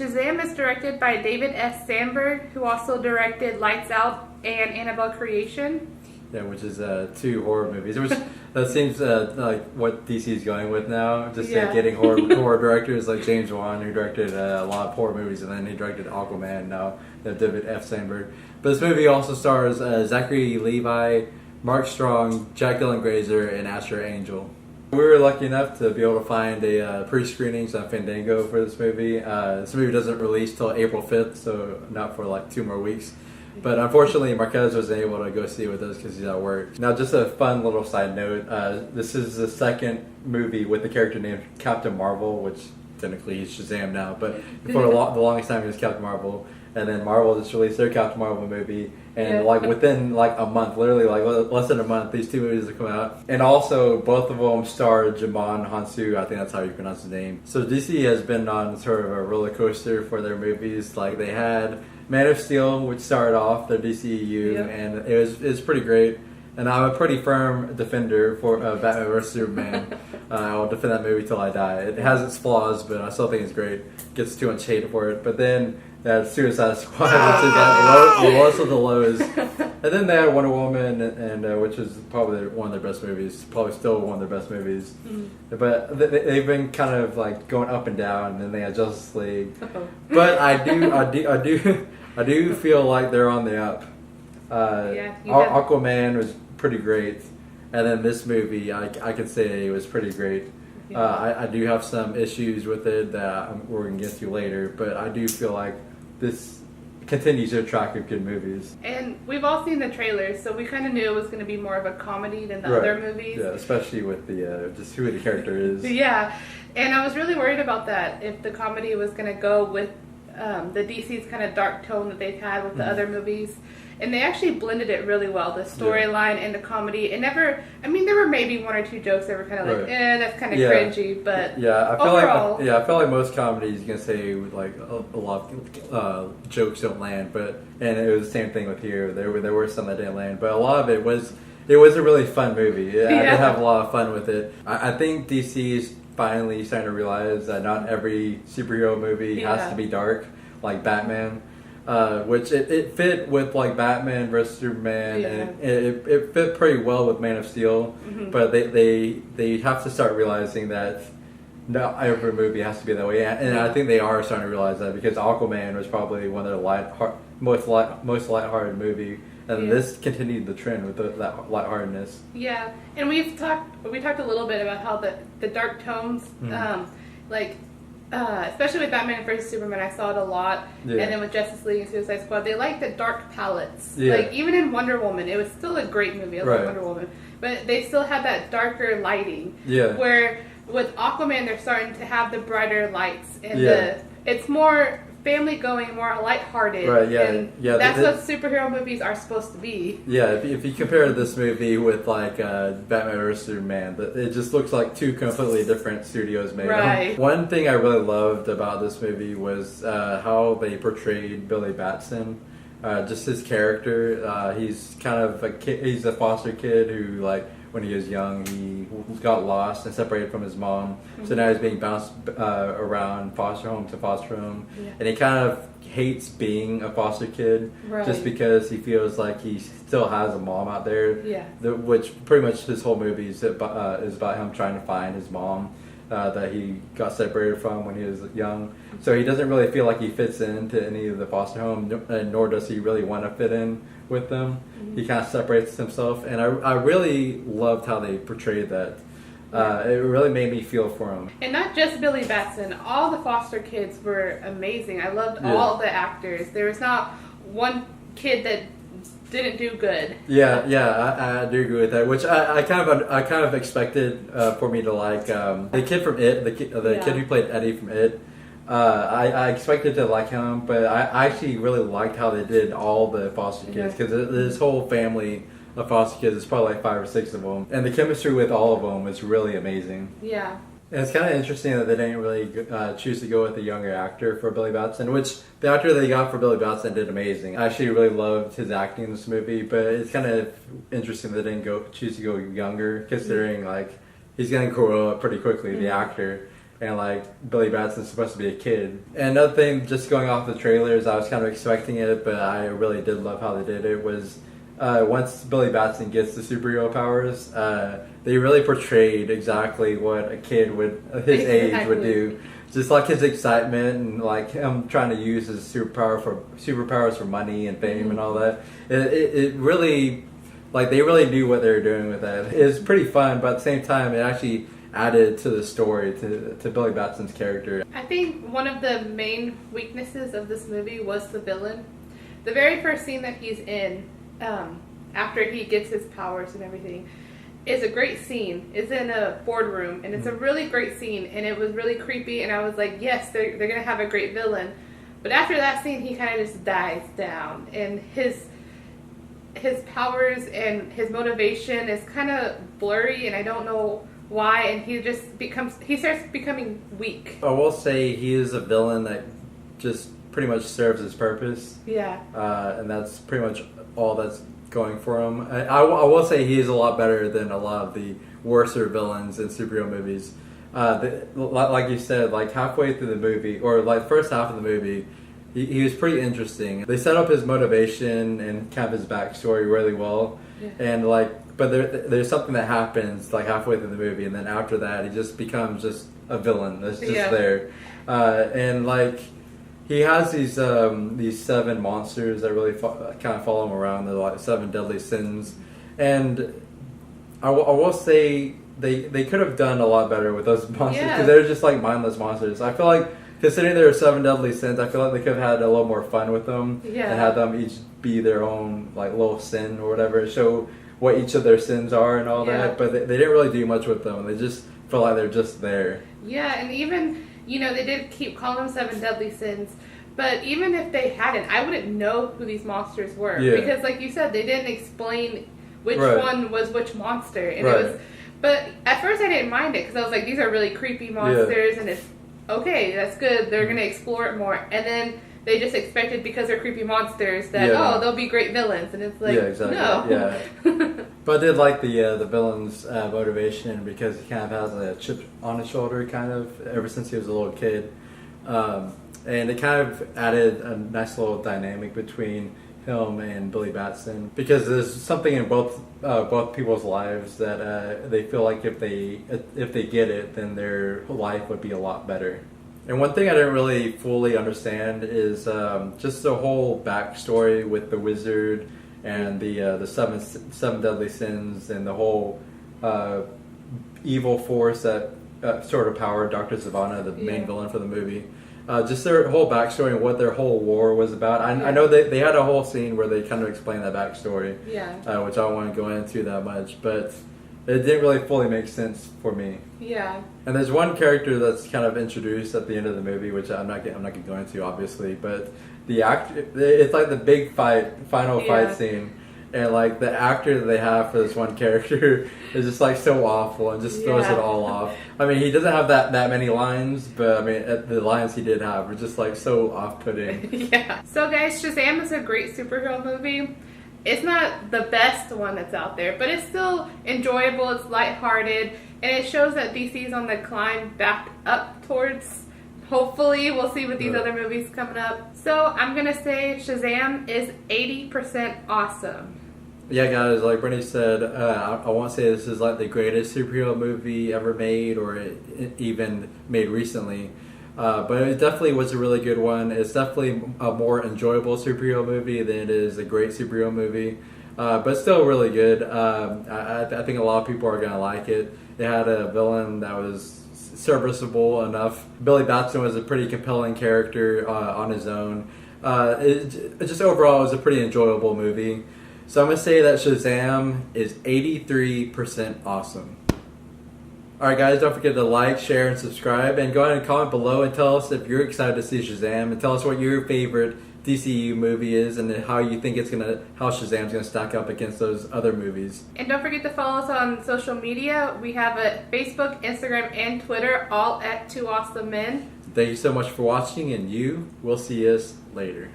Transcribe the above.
Shazam is directed by David S. Sandberg, who also directed Lights Out and Annabelle Creation. Yeah, which is 2 horror movies, which that seems like what DC is going with now. Just getting horror directors like James Wan, who directed a lot of horror movies, and then he directed Aquaman. Now David F. Sandberg. But this movie also stars Zachary Levi, Mark Strong, Jack Dylan Grazer, and Asher Angel. We were lucky enough to be able to find a pre-screenings on Fandango for this movie. This movie doesn't release till April 5th, so not for like 2 more weeks. But unfortunately, Marquez wasn't able to go see it with us because he's at work. Now, just a fun little side note, this is the second movie with the character named Captain Marvel, which technically he's Shazam now, but for the longest time he was Captain Marvel. And then Marvel just released their Captain Marvel movie, and like within like a month, literally like less than a month, these 2 movies have come out. And also, both of them star Jimon Hansu. I think that's how you pronounce his name. So DC has been on sort of a roller coaster for their movies. Like they had Man of Steel, which started off their DCEU, and it was pretty great. And I'm a pretty firm defender for Batman vs Superman. I will defend that movie till I die. It has its flaws, but I still think it's great. Gets too much hate for it. But then Suicide Squad, which is like the lowest of the lows. And then they had Wonder Woman, and which is probably one of their best movies. Probably still one of their best movies. Mm-hmm. But they've been kind of like going up and down. And then they had Justice League. But I do feel like they're on the up. Aquaman was pretty great, and then this movie I could say it was pretty great. I do have some issues with it that we're going to get to later, but I do feel like this continues to attract good movies. And we've all seen the trailers, so we kind of knew it was going to be more of a comedy than the other movies. Yeah, especially with the just who the character is. Yeah, and I was really worried about that, if the comedy was going to go with the DC's kind of dark tone that they've had with the other movies. And they actually blended it really well, the storyline and the comedy. It never, I mean, there were maybe 1 or 2 jokes that were kind of like, that's kind of cringy, but I feel like most comedies, you can say like a lot of jokes don't land, and it was the same thing with here. There were some that didn't land, but a lot of it was a really fun movie. I did have a lot of fun with it. I think DC is finally starting to realize that not every superhero movie has to be dark, like Batman. Which it fit with like Batman vs Superman, and it fit pretty well with Man of Steel. Mm-hmm. But they have to start realizing that not every movie has to be that way, and I think they are starting to realize that, because Aquaman was probably one of their most lighthearted movie, and this continued the trend with that lightheartedness. Yeah, and we talked a little bit about how the dark tones, especially with Batman vs Superman, I saw it a lot. And then with Justice League and Suicide Squad, they like the dark palettes. Like even in Wonder Woman, it was still a great movie. I love Wonder Woman, but they still had that darker lighting. Where with Aquaman, they're starting to have the brighter lights, and it's more family going, more lighthearted. That's what superhero movies are supposed to be. Yeah, if you compare this movie with like Batman vs Superman, it just looks like 2 completely different studios made them. One thing I really loved about this movie was how they portrayed Billy Batson. Just his character. He's kind of a kid, he's a foster kid who, like, when he was young, he got lost and separated from his mom. Mm-hmm. So now he's being bounced around foster home to foster home. And he kind of hates being a foster kid just because he feels like he still has a mom out there. Which pretty much this whole movie is about him trying to find his mom that he got separated from when he was young. So he doesn't really feel like he fits into any of the foster home, nor does he really want to fit in with them. Mm-hmm. He kind of separates himself, and I really loved how they portrayed that. It really made me feel for him. And not just Billy Batson, all the foster kids were amazing. I loved all the actors. There was not one kid that didn't do good. I do agree with that. Which I kind of expected for me to like the kid from It, the kid who played Eddie from It. I expected to like him, but I actually really liked how they did all the foster kids, because this whole family of foster kids is probably like 5 or 6 of them, and the chemistry with all of them is really amazing. Yeah. And it's kind of interesting that they didn't really choose to go with a younger actor for Billy Batson, which the actor they got for Billy Batson did amazing. I actually really loved his acting in this movie, but it's kind of interesting that they didn't choose to go younger, considering like he's going to grow up pretty quickly, the actor. and like Billy Batson's supposed to be a kid. And another thing, just going off the trailers, I was kind of expecting it, but I really did love how they did it. Was once Billy Batson gets the superhero powers, they really portrayed exactly what a kid would his age would do. Just like his excitement and like him trying to use his superpowers for money and fame and all that. It really, like, they really knew what they were doing with that. It was pretty fun, but at the same time, it actually added to the story, to Billy Batson's character. I think one of the main weaknesses of this movie was the villain. The very first scene that he's in, after he gets his powers and everything, is a great scene. It's in a boardroom, and it's a really great scene, and it was really creepy, and I was like, yes, they're going to have a great villain. But after that scene, he kind of just dies down, and his powers and his motivation is kind of blurry, and I don't know why, and he starts becoming weak. I will say he is a villain that just pretty much serves his purpose. Yeah. And that's pretty much all that's going for him. I will say he is a lot better than a lot of the worser villains in superhero movies. Like you said, like halfway through the movie, or like first half of the movie, he was pretty interesting. They set up his motivation and kind of his backstory really well. Yeah. And like, but there's something that happens like halfway through the movie, and then after that, he just becomes just a villain that's just there. And like, he has these 7 monsters that really kind of follow him around. They're like 7 deadly sins, and I will say they could have done a lot better with those monsters because they're just like mindless monsters. I feel like, considering there are 7 deadly sins, I feel like they could have had a little more fun with them and had them each be their own like little sin or whatever, show what each of their sins are and all that. But they didn't really do much with them. They just felt like they're just there. Yeah, and even, they did keep calling them 7 deadly sins. But even if they hadn't, I wouldn't know who these monsters were. Yeah. Because like you said, they didn't explain which one was which monster. And it was, but at first I didn't mind it because I was like, these are really creepy monsters and it's okay, that's good. They're going to explore it more. And then they just expected, because they're creepy monsters, that, they'll be great villains. And it's like, no. Yeah. But I did like the villain's motivation, because he kind of has a chip on his shoulder, kind of, ever since he was a little kid. And it kind of added a nice little dynamic between him and Billy Batson, because there's something in both people's lives that they feel like if they get it, then their life would be a lot better. And one thing I didn't really fully understand is just the whole backstory with the wizard and the seven deadly sins and the whole evil force that sort of powered Dr. Zavanna, the main villain for the movie. Just their whole backstory and what their whole war was about. I know they had a whole scene where they kind of explained that backstory, which I don't want to go into that much, but it didn't really fully make sense for me. Yeah. And there's one character that's kind of introduced at the end of the movie, which I'm not going to go into, obviously, but the actor, it's like the big final fight scene. And like the actor that they have for this one character is just like so awful and just throws it all off. I mean, he doesn't have that many lines, but I mean, the lines he did have were just like so off-putting. So guys, Shazam is a great superhero movie. It's not the best one that's out there, but it's still enjoyable. It's lighthearted, and it shows that DC is on the climb back up towards. Hopefully, we'll see with these other movies coming up. So I'm gonna say Shazam is 80% awesome. Yeah, guys, like Brittany said, I won't say this is like the greatest superhero movie ever made, or even made recently, but it definitely was a really good one. It's definitely a more enjoyable superhero movie than it is a great superhero movie, but still really good. I think a lot of people are going to like it. It had a villain that was serviceable enough. Billy Batson was a pretty compelling character on his own. It just overall was a pretty enjoyable movie. So I'm going to say that Shazam is 83% awesome. Alright guys, don't forget to like, share, and subscribe. And go ahead and comment below and tell us if you're excited to see Shazam. And tell us what your favorite DCEU movie is and how you think how Shazam's going to stack up against those other movies. And don't forget to follow us on social media. We have a Facebook, Instagram, and Twitter, all at 2 Awesome Men. Thank you so much for watching, and we'll see us later.